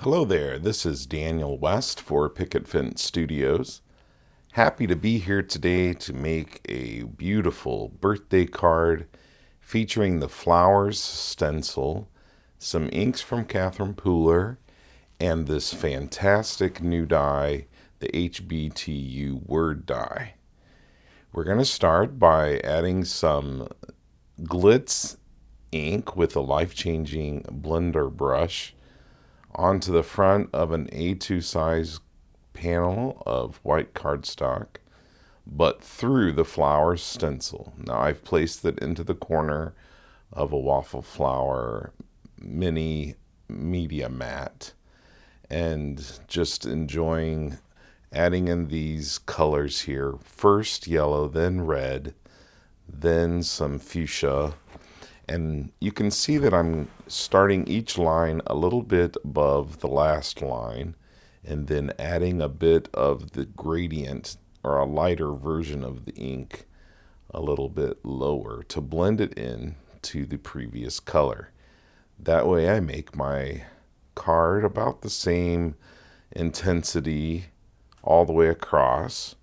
Hello there, this is Daniel West for Picket Studios. Happy to be here today to make a beautiful birthday card featuring the flowers stencil, some inks from Catherine Pooler, and this fantastic new die, the HB2U Word Die. We're going to start by adding some glitz ink with a life-changing blender brush onto the front of an A2 size panel of white cardstock, but through the flower stencil. Now I've placed it into the corner of a waffle flower mini media mat and just enjoying adding in these colors here. First yellow, then red, then some fuchsia. And you can see that I'm starting each line a little bit above the last line and then adding a bit of the gradient or a lighter version of the ink a little bit lower to blend it in to the previous color. That way I make my card about the same intensity all the way across,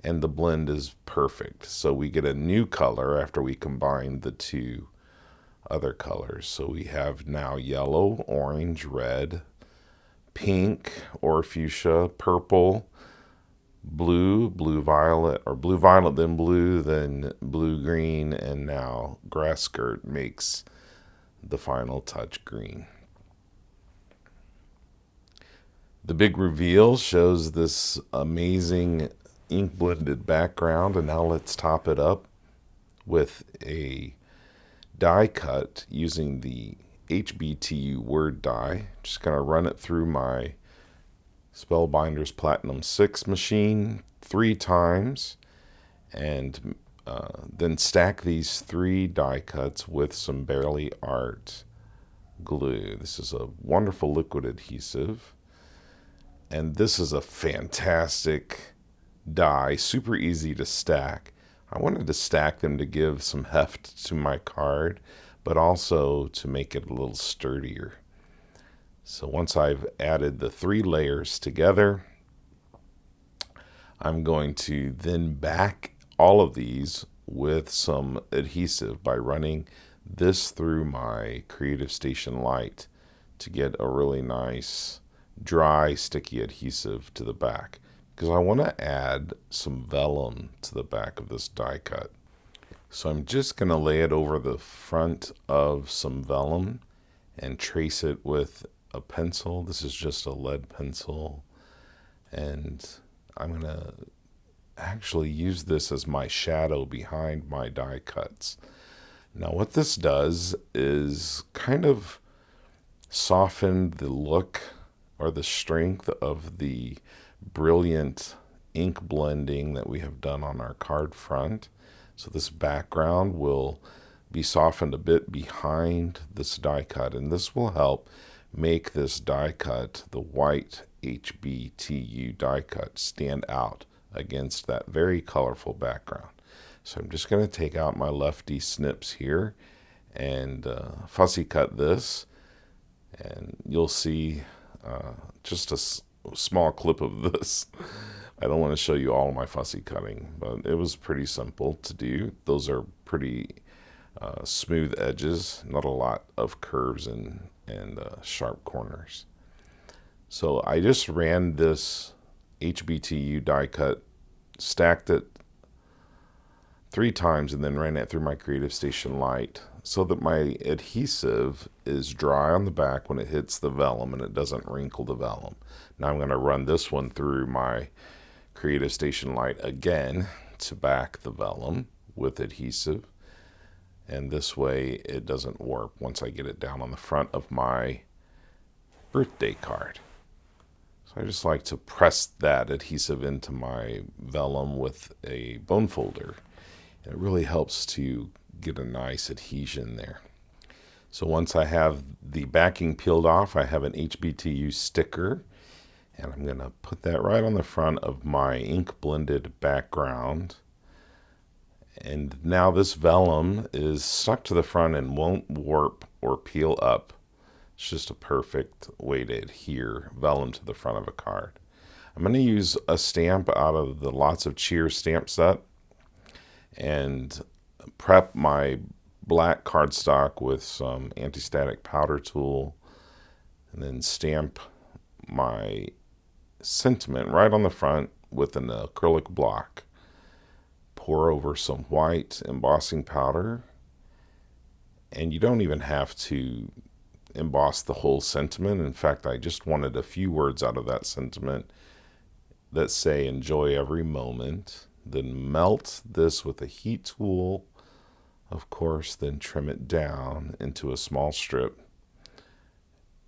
and the blend is perfect. So we get a new color after we combine the two other colors. So we have now yellow, orange, red, pink or fuchsia, purple, blue, blue violet, or blue violet, then blue green, and now grass skirt makes the final touch green. The big reveal shows this amazing ink blended background, and now let's top it up with a die cut using the HB2U Word Die. Just going to run it through my Spellbinders Platinum 6 machine 3 times, and then stack these 3 die cuts with some Barely Art glue. This is a wonderful liquid adhesive, and this is a fantastic die, super easy to stack. I wanted to stack them to give some heft to my card, but also to make it a little sturdier. So once I've added the 3 layers together, I'm going to then back all of these with some adhesive by running this through my Creative Station Light to get a really nice dry sticky adhesive to the back, because I want to add some vellum to the back of this die cut. So I'm just going to lay it over the front of some vellum and trace it with a pencil. This is just a lead pencil, and I'm going to actually use this as my shadow behind my die cuts. Now what this does is kind of soften the look or the strength of the brilliant ink blending that we have done on our card front. So this background will be softened a bit behind this die cut, and this will help make this die cut, the white HB2U die cut, stand out against that very colorful background. So I'm just going to take out my lefty snips here and fussy cut this, and you'll see just a small clip of this. I don't want to show you all my fussy cutting, but it was pretty simple to do. Those are pretty smooth edges, not a lot of curves and sharp corners. So I just ran this HB2U die cut, stacked it 3 times, and then ran it through my Creative Station Light so that my adhesive is dry on the back when it hits the vellum and it doesn't wrinkle the vellum. Now I'm going to run this one through my Creative Station Light again to back the vellum with adhesive, and this way it doesn't warp once I get it down on the front of my birthday card. So I just like to press that adhesive into my vellum with a bone folder. It really helps to get a nice adhesion there. So once I have the backing peeled off, I have an HB2U sticker, and I'm going to put that right on the front of my ink blended background. And now this vellum is stuck to the front and won't warp or peel up. It's just a perfect way to adhere vellum to the front of a card. I'm going to use a stamp out of the Lots of Cheer stamp set and prep my black cardstock with some anti-static powder tool, and then stamp my sentiment right on the front with an acrylic block. Pour over some white embossing powder, and you don't even have to emboss the whole sentiment. In fact, I just wanted a few words out of that sentiment that say enjoy every moment. Then melt this with a heat tool, of course, then trim it down into a small strip,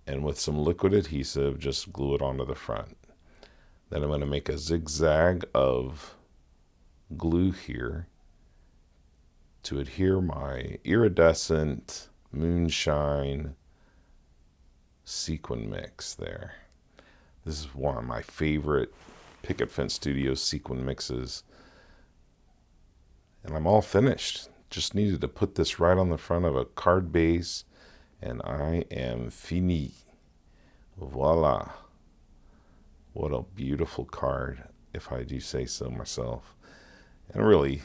and with some liquid adhesive just glue it onto the front. Then I'm going to make a zigzag of glue here to adhere my iridescent moonshine sequin mix there. This is one of my favorite Picket Fence Studios sequin mixes. And I'm all finished. Just needed to put this right on the front of a card base, and I am fini. Voila. What a beautiful card, if I do say so myself. And really,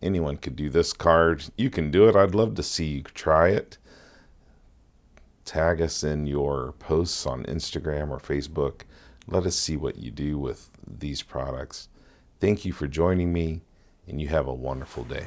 anyone could do this card. You can do it. I'd love to see you try it. Tag us in your posts on Instagram or Facebook. Let us see what you do with these products. Thank you for joining me, and you have a wonderful day.